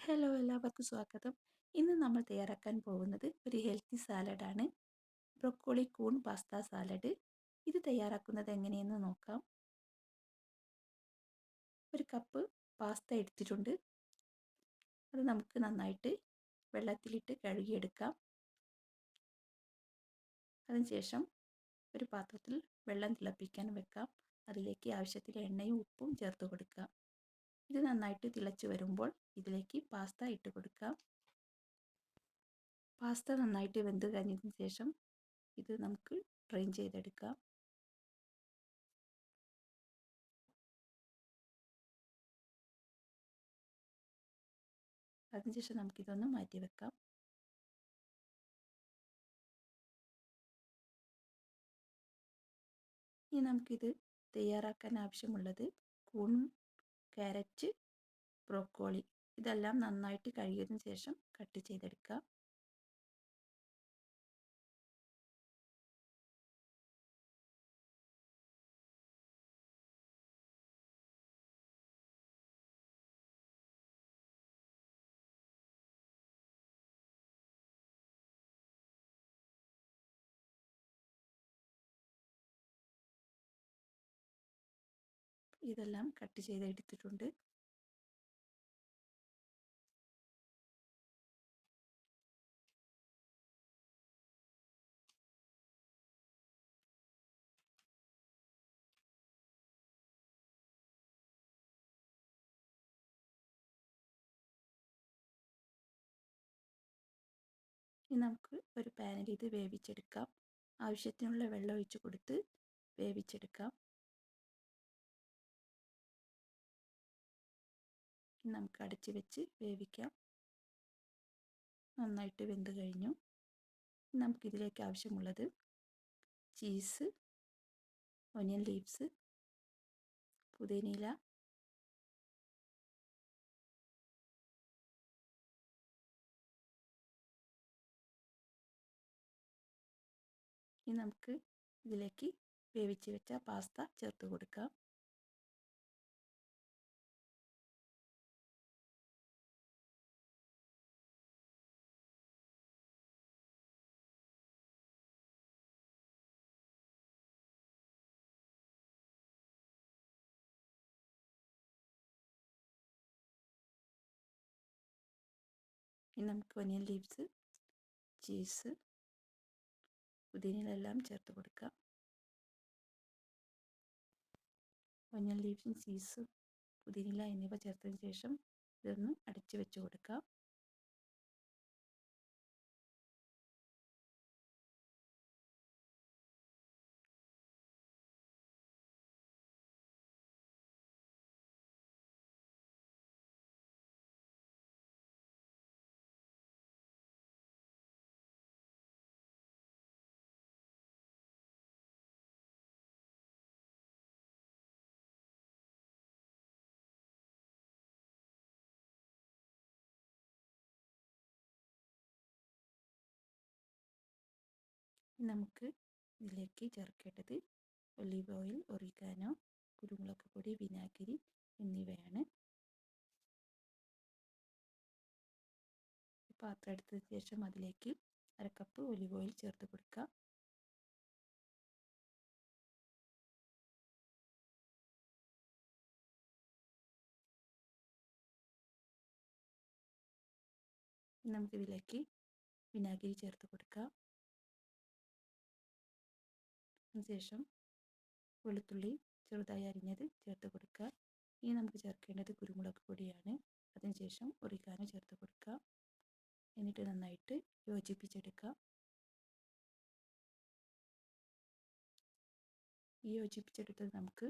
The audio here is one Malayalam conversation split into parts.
ഹലോ എല്ലാവർക്കും സ്വാഗതം. ഇന്ന് നമ്മൾ തയ്യാറാക്കാൻ പോകുന്നത് ഒരു ഹെൽത്തി സാലഡാണ്. ബ്രൊക്കോളി കൂൺ പാസ്ത സാലഡ്. ഇത് തയ്യാറാക്കുന്നത് എങ്ങനെയെന്ന് നോക്കാം. ഒരു കപ്പ് പാസ്ത എടുത്തിട്ടുണ്ട്. അത് നമുക്ക് നന്നായിട്ട് വെള്ളത്തിലിട്ട് കഴുകിയെടുക്കാം. അതിനുശേഷം ഒരു പാത്രത്തിൽ വെള്ളം തിളപ്പിക്കാൻ വെക്കാം. അതിലേക്ക് ആവശ്യത്തിന് എണ്ണയും ഉപ്പും ചേർത്ത് കൊടുക്കാം. ഇത് നന്നായിട്ട് തിളച്ച് വരുമ്പോൾ ഇതിലേക്ക് പാസ്ത ഇട്ട് കൊടുക്കാം. പാസ്ത നന്നായിട്ട് വെന്ത് കഴിഞ്ഞതിന് ശേഷം ഇത് നമുക്ക് ഡ്രെയിൻ ചെയ്തെടുക്കാം. അതിനുശേഷം നമുക്കിതൊന്ന് മാറ്റി വെക്കാം. ഇനി നമുക്കിത് തയ്യാറാക്കാൻ ആവശ്യമുള്ളത് കൂൺ, ക്യാരറ്റ്, ബ്രോക്കോളി ഇതെല്ലാം നന്നായിട്ട് കഴുകിയതിന് ശേഷം കട്ട് ചെയ്തെടുക്കാം. ഇതെല്ലാം കട്ട് ചെയ്തെടുത്തിട്ടുണ്ട്. ഇനി നമുക്ക് ഒരു പാനിൽ ഇത് വേവിച്ചെടുക്കാം. ആവശ്യത്തിനുള്ള വെള്ളം ഒഴിച്ച് കൊടുത്ത് വേവിച്ചെടുക്കാം. ഇനി നമുക്ക് അടച്ച് വെച്ച് വേവിക്കാം. നന്നായിട്ട് വെന്ത് കഴിഞ്ഞു. നമുക്കിതിലേക്ക് ആവശ്യമുള്ളത് ചീസ്, ഒനിയൻ ലീവ്സ്, പുതിനയില, ഇനി നമുക്ക് ഇതിലേക്ക് വേവിച്ച് വെച്ച പാസ്ത ചേർത്ത് കൊടുക്കാം. ഇനി നമുക്ക് ഒനിയൻ ലീവ്സ്, ചീസ്, പുതിനയിലെല്ലാം ചേർത്ത് കൊടുക്കാം. ഒനിയൻ ലീവ്സും ചീസും പുതിനയില എന്നിവ ചേർത്തതിന് ശേഷം ഇതൊന്ന് അടച്ചു വെച്ച് കൊടുക്കാം. നമുക്ക് ഇതിലേക്ക് ചേർക്കേണ്ടത് ഒലീവ് ഓയിൽ, ഒറിഗാനോ, കുരുമുളക് പൊടി, വിനാഗിരി എന്നിവയാണ്. പാത്രം എടുത്തതിന് ശേഷം അതിലേക്ക് അര കപ്പ് ഒലിവ് ഓയിൽ ചേർത്ത് കൊടുക്കുക. നമുക്കിതിലേക്ക് വിനാഗിരി ചേർത്ത് കൊടുക്കാം. അതിനുശേഷം വെളുത്തുള്ളി ചെറുതായി അരിഞ്ഞത് ചേർത്ത് കൊടുക്കുക. ഇനി നമുക്ക് ചേർക്കേണ്ടത് കുരുമുളക് പൊടിയാണ്. അതിനുശേഷം ഒറിഗാനോ ചേർത്ത് കൊടുക്കുക. എന്നിട്ട് നന്നായിട്ട് യോജിപ്പിച്ചെടുക്കുക. ഈ യോജിപ്പിച്ചെടുത്തത് നമുക്ക്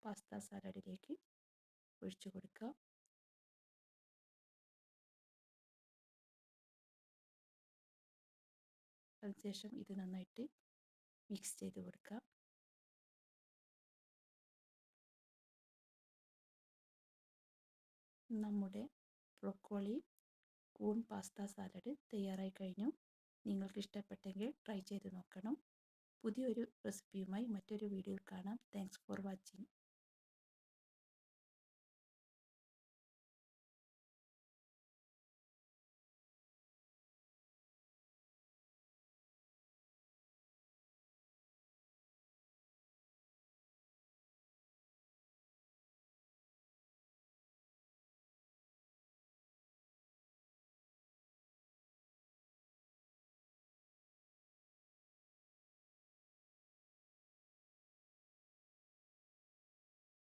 പാസ്ത സാലഡിലേക്ക് ഒഴിച്ചു കൊടുക്കുക. അതിനുശേഷം ഇത് നന്നായിട്ട് മിക്സ് ചെയ്ത് കൊടുക്കുക. നമ്മുടെ ബ്രൊക്കോളി കൂൺ പാസ്ത സാലഡ് തയ്യാറായി കഴിഞ്ഞു. നിങ്ങൾക്ക് ഇഷ്ടപ്പെട്ടെങ്കിൽ ട്രൈ ചെയ്ത് നോക്കണം. പുതിയൊരു റെസിപ്പിയുമായി മറ്റൊരു വീഡിയോയിൽ കാണാം. Thanks for watching.